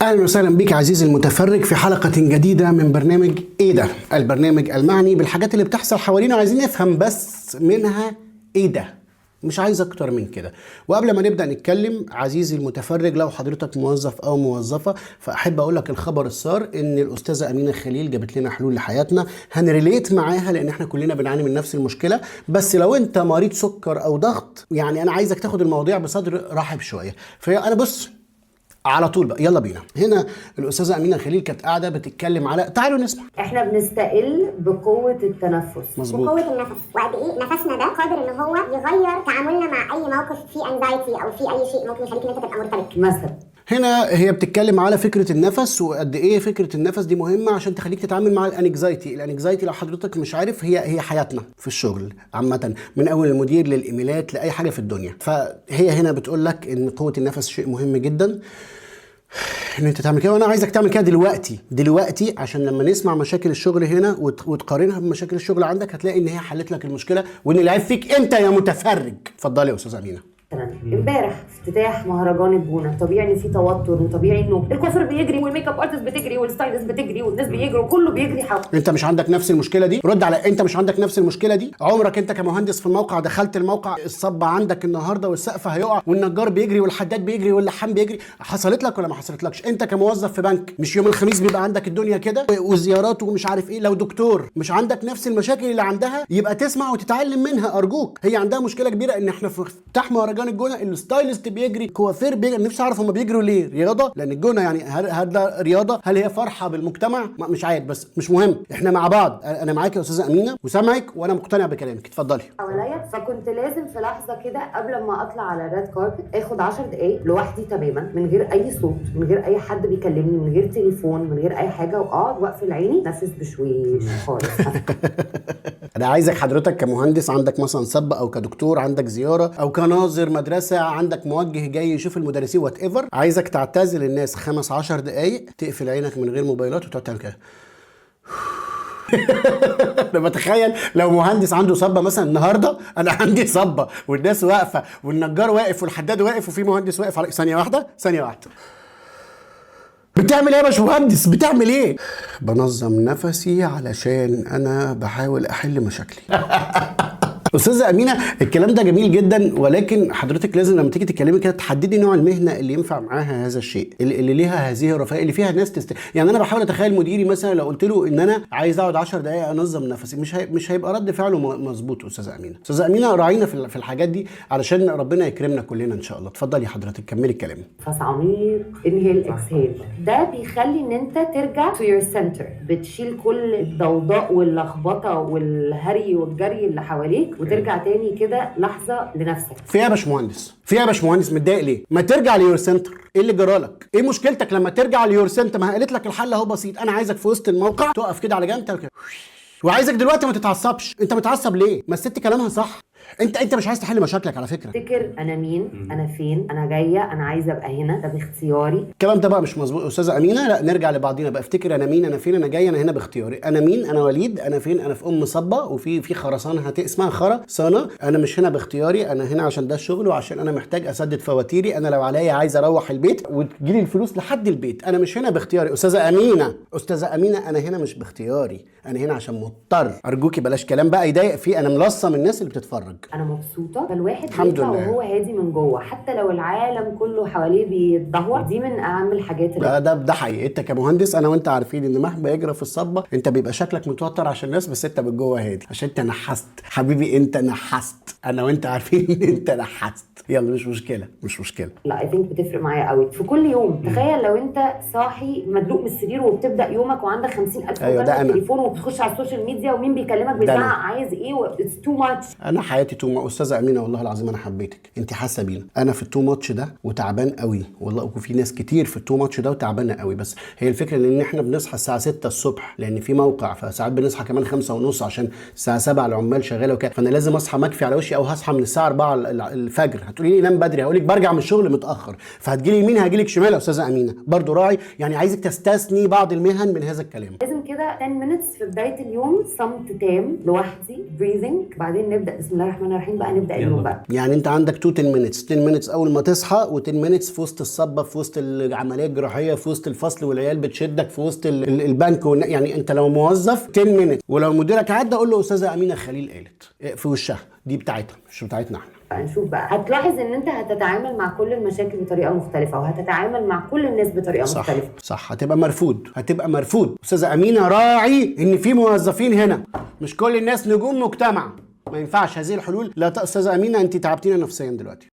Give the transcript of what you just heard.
اهلا وسهلا بك عزيزي المتفرج في حلقة جديدة من برنامج ايه ده؟ البرنامج المعني بالحاجات اللي بتحصل حوالينا وعايزين نفهم بس منها ايه ده؟ مش عايز اكتر من كده. وقبل ما نبدأ نتكلم عزيزي المتفرج، لو حضرتك موظف او موظفة، فاحب اقول لك الخبر السار ان الاستاذة امينة خليل جابت لنا حلول لحياتنا، هنريليت معاها لان احنا كلنا بنعاني من نفس المشكلة. بس لو انت مريض سكر او ضغط، يعني انا عايزك تاخد المواضيع بصدر رحب شوية. فانا بص على طول بقى، يلا بينا. هنا الاستاذه امينه خليل كانت قاعده بتتكلم على، تعالوا نسمع. احنا بنستقل بقوه التنفس. مظبوط. وقوه النفس، وقد ايه نفسنا ده قادر ان هو يغير تعاملنا مع اي موقف فيه انزايتي او فيه اي شيء ممكن يخليك ان انت تبقى مرتبك مثلا. هنا هي بتتكلم على فكره النفس، وقد ايه فكره النفس دي مهمه عشان تخليك تتعامل مع الانكزايتي. الانكزايتي لو حضرتك مش عارف، هي حياتنا في الشغل عامه، من اول المدير للايميلات لاي حاجه في الدنيا. فهي هنا بتقول لك ان قوه النفس شيء مهم جدا ان انت تعمل كده، وانا عايزك تعمل كده دلوقتي عشان لما نسمع مشاكل الشغل هنا وتقارنها بمشاكل الشغل عندك، هتلاقي ان هي حلت لك المشكله، وان العيب فيك انت يا متفرج. اتفضلي يا استاذه امينه. امبارح افتتاح مهرجان الجونه، طبيعي ان في توتر، وطبيعي انه الكوافير بيجري والميك اب ارتست بتجري والستايلست بتجري والناس بيجروا وكله بيجري حول. انت مش عندك نفس المشكله دي؟ رد على، انت مش عندك نفس المشكله دي؟ عمرك انت كمهندس في الموقع دخلت الموقع الصب عندك النهارده والسقف هيقع والنجار بيجري والحداد بيجري واللحام بيجري؟ حصلت لك ولا ما حصلتلكش؟ انت كموظف في بنك، مش يوم الخميس بيبقى عندك الدنيا كده وزيارات ومش عارف ايه؟ لو دكتور مش عندك نفس المشاكل اللي عندها، يبقى تسمع وتتعلم منها ارجوك. هي عندها مشكله كبيره ان احنا في افتتاح مهرجان الجونه الستايلست بيجري، كوافير بيجري. نفسي اعرف هم بيجروا ليه؟ رياضه؟ لان الجونه يعني هل ده رياضه؟ هل هي فرحه بالمجتمع؟ مش عارف، بس مش مهم، احنا مع بعض. انا معاك يا استاذه امينه وسامعك وانا مقتنع بكلامك. اتفضلي. حواليا، فكنت لازم في لحظه كده قبل ما اطلع على الريد كاربت اخد 10 دقايق لوحدي تماما، من غير اي صوت، من غير اي حد بيكلمني، من غير تليفون، من غير اي حاجه، واقعد واقفل عيني، نفس بشويش خالص. انا عايزك حضرتك كمهندس عندك مثلا سب، او كدكتور عندك زياره، او كناظر مدرسه عندك موجه جاي يشوف المدرسين وات ايفر، عايزك تعتزل الناس 15 دقائق، تقفل عينك من غير موبايلات وتقعد تعمل كده. انا بتخيل لو مهندس عنده صبه مثلا النهارده، انا عندي صبه والناس واقفه والنجار واقف والحداد واقف وفي مهندس واقف على ثانيه واحده. بتعمل ايه يا باشمهندس؟ بتعمل ايه؟ بنظم نفسي علشان انا بحاول احل مشاكلي. استاذه امينه الكلام ده جميل جدا، ولكن حضرتك لازم لما تيجي تتكلمي كده تحددي نوع المهنه اللي ينفع معاها هذا الشيء، اللي ليها هذه الرفاهيه، اللي فيها ناس يعني انا بحاول اتخيل مديري مثلا لو قلت له ان انا عايز اقعد 10 دقائق انظم نفسي، مش هيبقى رد فعله مظبوط. استاذه امينه راعينا في الحاجات دي علشان ربنا يكرمنا كلنا ان شاء الله. اتفضلي حضرتك كملي الكلام. نفس عميق، انهيل اكسهيل، ده بيخلي ان انت ترجع to your center، بتشيل كل الضوضاء واللخبطه والهري والجري اللي حواليك، وترجع تاني كده لحظه لنفسك. فيها يا باشمهندس متضايق ليه؟ ما ترجع ليور سنتر. ايه اللي جرالك؟ ايه مشكلتك لما ترجع ليور سنتر؟ ما قالت لك الحل اهو بسيط. انا عايزك في وسط الموقع تقف كده على جنب كده، وعايزك دلوقتي ما تتعصبش. انت متعصب ليه؟ ما الست كلامها صح. انت مش عايز تحل مشاكلك على فكره. افتكر انا مين، انا فين، انا جايه، انا عايزه ابقى هنا، ده باختياري. الكلام ده بقى مش مظبوط استاذه امينه. لا، نرجع لبعضينا بقى. افتكر انا مين، انا فين، انا جاي، انا هنا باختياري. انا مين؟ انا وليد. انا فين؟ انا في صبه وفي خرسانه اسمها خرسانه. انا مش هنا باختياري، انا هنا عشان ده الشغل وعشان انا محتاج اسدد فواتيري. انا لو عليا عايز اروح البيت وتجيلي الفلوس لحد البيت. انا مش هنا باختياري. استاذه امينه انا هنا مش باختياري، انا هنا عشان مضطر. ارجوكي بلاش كلام بقى يضايق فيه، انا ملصم الناس اللي بتتفرج. انا مبسوطه، فالواحد الحمد بيطلع لله وهو هادي من جوه، حتى لو العالم كله حواليه بيتدهور. دي من اهم الحاجات اللي ده حقيقي. انت كمهندس انا وانت عارفين ان مهما يجرى في الصبه انت بيبقى شكلك متوتر عشان الناس، بس انت من جوه هادي عشان انت نحست حبيبي. انت نحست، انا وانت عارفين ان انت نحست. يلا مش مشكله. لا اي ثينك بتفرق معايا قوي في كل يوم. تخيل لو انت صاحي مدلوق من السرير وبتبدا يومك وعندك 50,000 مكالمه تليفون وبتخش على السوشيال ميديا ومين بيكلمك بيزعق عايز ايه، اتس تو ماتش. انا حياتي تو استاذه امينه والله العظيم انا حبيتك. انت حاسه بينا. انا في التو ماتش ده وتعبان قوي والله، وفي ناس كتير في التو ماتش ده وتعبانه قوي. بس هي الفكره ان احنا بنصحى الساعه 6 الصبح لان في موقع، فساعات بنصحى كمان 5 ونص عشان الساعه 7 العمال شغاله وكده، فانا لازم اصحى مكفي على وشي، او هصحى من الساعه 4 الفجر. هتقولي لي نام بدري، هقول لك برجع من الشغل متاخر، فهتجيلي يمين هجيلك شمال يا استاذه امينه. برضو راعي، يعني عايزك تستثني بعض المهن من هذا الكلام. لازم كده 10 minutes في بدايه اليوم صمت تام لوحدي، breathing، بعدين نبدا بسم الله الرحمن الرحيم بقى نبدا اليوم بقى. يعني انت عندك 10 minutes، 10 minutes اول ما تصحى، و10 minutes في وسط الصبه، في وسط العمليه الجراحيه، في وسط الفصل والعيال بتشدك، في وسط البنك يعني انت لو موظف 10 minutes، ولو مديرك عدى قول له استاذه امينه خليل قالت في وشها، دي بتاعتها مش بتاعتنا احنا. هنشوف بقى، هتلاحظ ان انت هتتعامل مع كل المشاكل بطريقه مختلفه، وهتتعامل مع كل الناس بطريقه صح مختلفه. صح، هتبقى مرفوض، هتبقى مرفوض. استاذه امينه راعي ان في موظفين هنا، مش كل الناس نجوم مجتمع، ما ينفعش هذه الحلول. لا استاذه امينه انت تعبتينا نفسيا دلوقتي.